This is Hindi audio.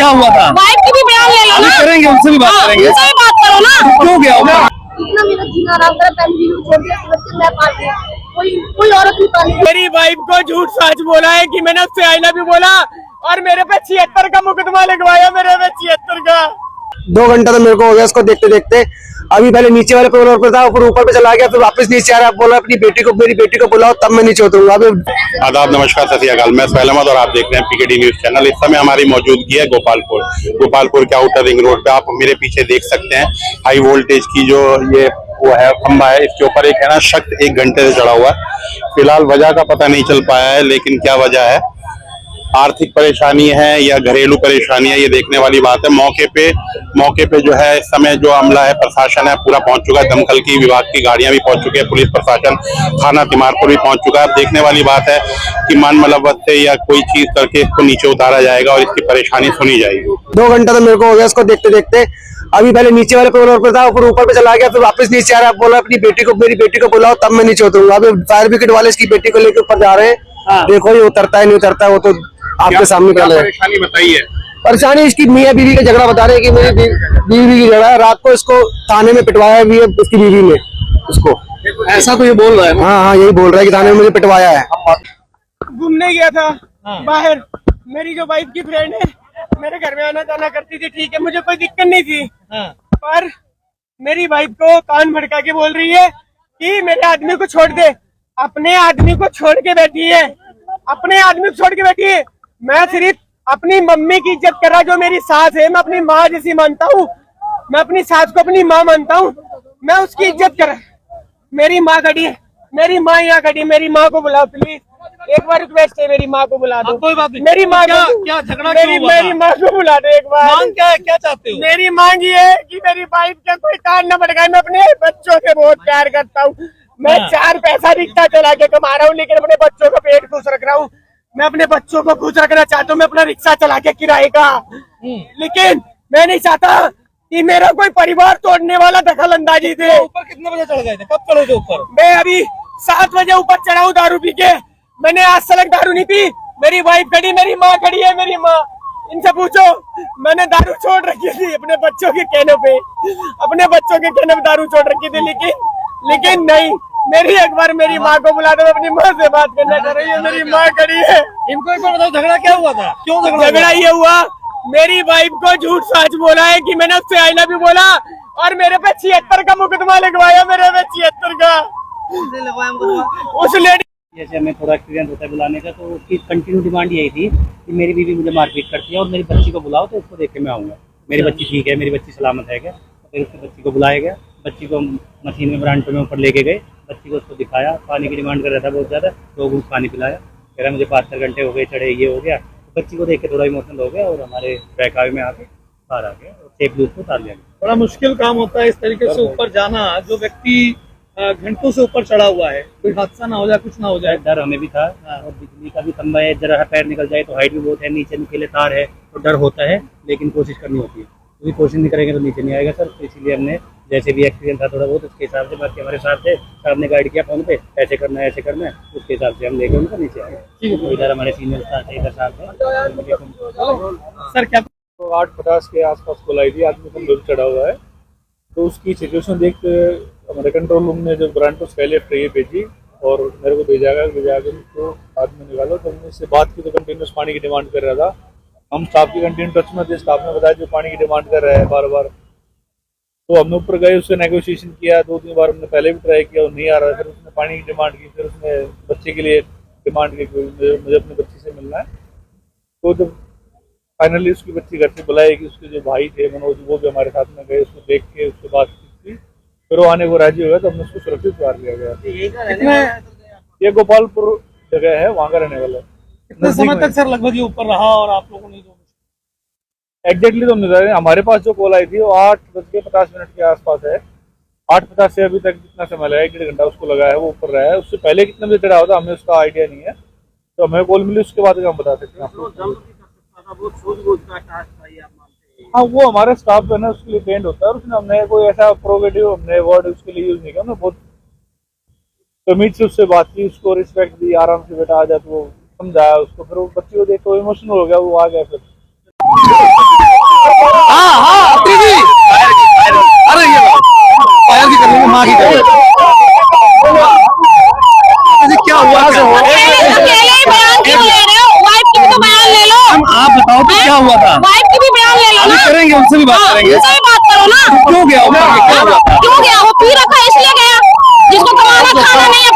क्या हुआ था? वाइफ की भी बयान ले लो ना। करेंगे, उनसे भी बात करेंगे। उनसे भी बात करो ना। क्यों गया होगा? इतना मेरा जीना आराम करा, पहले भी छोड़ दिया, बच्चे मैं पाल लिया, कोई औरत नहीं पाली। मेरी वाइफ को झूठ सच बोला है कि मैंने उससे आई लव यू बोला और मेरे पे 76 का मुकदमा लगवाया, मेरे पे 76 का। 2 घंटा तो मेरे को हो गया इसको देखते देखते। अभी पहले नीचे वाले फ्लोर पर था, ऊपर पे चला गया, फिर वापस नीचे आ रहा, बोला अपनी बेटी को, मेरी बेटी को बुलाओ तब मैं नीचे उतरूंगा। अभी आदाब, नमस्कार, सत श्री अकाल। मैं सोहेल अहमद और आप देख रहे हैं पीकेडी न्यूज चैनल। इस समय हमारी मौजूदगी है गोपालपुर के आउटर रिंग रोड पे। आप मेरे पीछे देख सकते हैं हाई वोल्टेज की जो ये वो है खंबा है, इसके ऊपर एक है ना शख्स 1 घंटे से चढ़ा हुआ है। फिलहाल वजह का पता नहीं चल पाया है, लेकिन क्या वजह है, आर्थिक परेशानी है या घरेलू परेशानी है, ये देखने वाली बात है। मौके पे जो है इस समय जो अमला है, प्रशासन है, पूरा पहुंच चुका है। दमकल की विभाग की गाड़ियां भी पहुंच चुकी है, पुलिस प्रशासन थाना तिमारपुर भी पहुंच चुका है। अब देखने वाली बात है कि मान मलबत से या कोई चीज करके इसको नीचे उतारा जाएगा और इसकी परेशानी सुनी जाएगी। 2 घंटा तो मेरे को हो गया इसको देखते देखते। अभी पहले नीचे वाले फ्लोर पर था, ऊपर पे चला गया, फिर वापस नीचे आ रहा, बोला अपनी बेटी को, मेरी बेटी को बुलाओ तब मैं नीचे उतरूंगा। अभी फायर ब्रिगेड वाले इसकी बेटी को लेकर ऊपर जा रहे हैं। देखो ये उतरता है नहीं उतरता है, वो तो आपके सामने पहले परेशानी बताइए। परेशानी इसकी मियाँ बीवी का झगड़ा बता रहे हैं कि मेरी बीवी की झगड़ा है। रात को इसको थाने में पिटवाया भी है उसकी बीवी ने उसको, ऐसा तो ये बोल रहा है। हाँ यही बोल रहा है कि थाने में मुझे पिटवाया है। घूमने गया था बाहर, मेरी जो वाइफ की फ्रेंड है मेरे घर में आना जाना करती थी, ठीक है, मुझे कोई दिक्कत नहीं थी। पर मेरी वाइफ को कान भड़का के बोल रही है कि मेरे आदमी को छोड़ दे। अपने आदमी को छोड़ के बैठी है, अपने आदमी को छोड़ के बैठी है। मैं सिर्फ अपनी मम्मी की इज्जत कर रहा, जो मेरी सास है, मैं अपनी माँ जैसी मानता हूँ। मैं अपनी सास को अपनी माँ मानता हूँ, मैं उसकी इज्जत कर रहा। मेरी माँ खड़ी है, मेरी माँ यहाँ खड़ी, मेरी माँ को बुलाओ प्लीज, एक बार रिक्वेस्ट है, मेरी माँ को बुला दो। कोई बात नहीं। मेरी माँ क्या झगड़ा मेरी माँ को बुला दो एक बार। मांग क्या है, क्या चाहते हो? मेरी मांग ये है कि मेरी वाइफ का कोई कान न भड़काए। मैं अपने बच्चों से बहुत प्यार करता हूँ। मैं 4 पैसा रिक्शा चला के कमा रहा हूँ, लेकिन अपने बच्चों का पेट खुश रख रहा हूँ। मैं अपने बच्चों को खुश रखना चाहता हूँ, मैं अपना रिक्शा चला के किराए का। लेकिन मैं नहीं चाहता कि मेरा कोई परिवार तोड़ने वाला दखल अंदाजी दे। ऊपर कितने बजे चढ़ गए थे, कब चढ़े थे ऊपर? मैं अभी 7 बजे ऊपर चढ़ा हूँ दारू पी के। मैंने आज तक दारू नहीं पी। मेरी वाइफ खड़ी, मेरी माँ खड़ी है, मेरी माँ, इनसे पूछो। मैंने दारू छोड़ रखी थी अपने बच्चों के कहने पे, अपने बच्चों के कहने पे दारू छोड़ रखी थी, लेकिन नहीं। मेरी एक बार मेरी माँ को बुला दो, अपनी माँ से बात करना चाह रही है। मेरी माँ खड़ी है। इनको एक बार बताओ, झगड़ा क्या हुआ था? क्यों झगड़ा ये हुआ, मेरी वाइफ को झूठ सच बोला है कि मैंने उससे आई लव यू बोला और मेरे पे 76 का मुकदमा लगवाया, मेरे पे 76 का। उस लेडी जैसे हमें थोड़ा एक्सपीरियंस होता है बुलाने का, तो उसकी कंटिन्यू डिमांड यही थी कि मेरी बीवी मुझे मारपीट करती है और मेरी बच्ची को बुलाओ तो उसको देख के मैं आऊँगा। मेरी बच्ची ठीक है, मेरी बच्ची सलामत है क्या? फिर उसकी बच्ची को बुलाया गया, बच्ची को मशीन में ब्रांड में ऊपर लेके गए, बच्ची को उसको दिखाया, पानी की डिमांड कर रहा था बहुत ज़्यादा, 2 घूंट पानी पिलाया, कह रहा मुझे 5-4 घंटे हो गए चढ़े, ये हो गया। तो बच्ची को देख के थोड़ा इमोशनल हो गया और हमारे बहकावे में आके बाहर आ गया और सेफ दूध को उतार लिया गया। बड़ा मुश्किल काम होता है इस तरीके से ऊपर जाना। जो व्यक्ति घंटों से ऊपर चढ़ा हुआ है, कोई हादसा ना हो जाए, कुछ ना हो जाए, डर हमें भी था। और बिजली का भी खंबा है, जरा पैर निकल जाए तो हाइट भी बहुत है, नीचे नुकीले तार है, तो डर होता है, लेकिन कोशिश करनी होती है, क्योंकि कोशिश नहीं करेंगे तो नीचे नहीं आएगा सर। तो इसीलिए हमने जैसे भी एक्सपीरियंस था थोड़ा बहुत, उसके हिसाब से बाकी हमारे साथ थे, सर ने गाइड किया फोन पे, ऐसे करना है, ऐसे करना है, उसके हिसाब से हम लेकर उनको नीचे आए। ठीक है, इधर हमारे सीनियर साथ है, इधर साथ है सर। क्या 8:50 के आसपास कॉल आई थी, आदमी कमजोर चढ़ा हुआ है, तो उसकी सिचुएशन देख हमारे कंट्रोल रूम ने जो ब्रांड पहले ट्रे भेजी और मेरे को भेजा गया तो आदमी निकालो। तो हमने इससे बात की तो कंटिन्यूस पानी की डिमांड कर रहा था। हम स्टाफ की कंटिन्यू टच में थे, स्टाफ ने बताया जो पानी की डिमांड कर रहा है बार बार। तो हमने ऊपर गए, उससे नेगोशिएशन किया, 2-3 बार हमने पहले भी ट्राई किया, वो नहीं आ रहा है। फिर उसने पानी की डिमांड की, फिर उसने बच्चे के लिए डिमांड की, मुझे अपनी बच्ची से मिलना है। तो जब फाइनली उसकी बच्ची घर से बुलाई कि उसके जो भाई थे मनोज, वो भी हमारे साथ में गए, उसको देख के उससे बात की, फिर वो आने को राजी हो गया, तो हमने उसको सुरक्षित उतार लिया गया। ये गोपालपुर जगह है, वहाँ का रहने वाला है। कितने समय तक सर लगभग ये ऊपर रहा और आप लोगों ने एग्जैक्टली तो नहीं, हमारे पास जो कॉल आई थी वो 8:50 के आसपास है। 8:50 से अभी तक जितना समय लगा, 1-1.5 घंटा उसको लगा है, वो ऊपर रहा है। उससे पहले कितने बजे चढ़ा होता हमें उसका आइडिया नहीं है, तो हमें कॉल मिली उसके बाद हम बता सकते हैं। हाँ, वो हमारे स्टाफ है ना, उसके लिए ट्रेंड होता है, और उसने हमने कोई ऐसा प्रोगेटिव हमने वर्ड उसके लिए यूज नहीं किया। हमने बहुत कमीज से उससे बात की, उसको रिस्पेक्ट दी, आराम से बेटा आ जा, तो वो समझाया उसको, फिर वो बच्ची को देख तो इमोशनल हो गया, वो आ गया फिर। क्या हुआ था? वाइफ की भी बयान ले लो अभी ना। करेंगे, उनसे भी बात हाँ, करेंगे। उनसे भी बात करो ना। क्यों गया ऊपर? क्या हुआ था? क्यों गया? वो पी रखा है इसलिए गया, जिसको कमाना खाना नहीं है,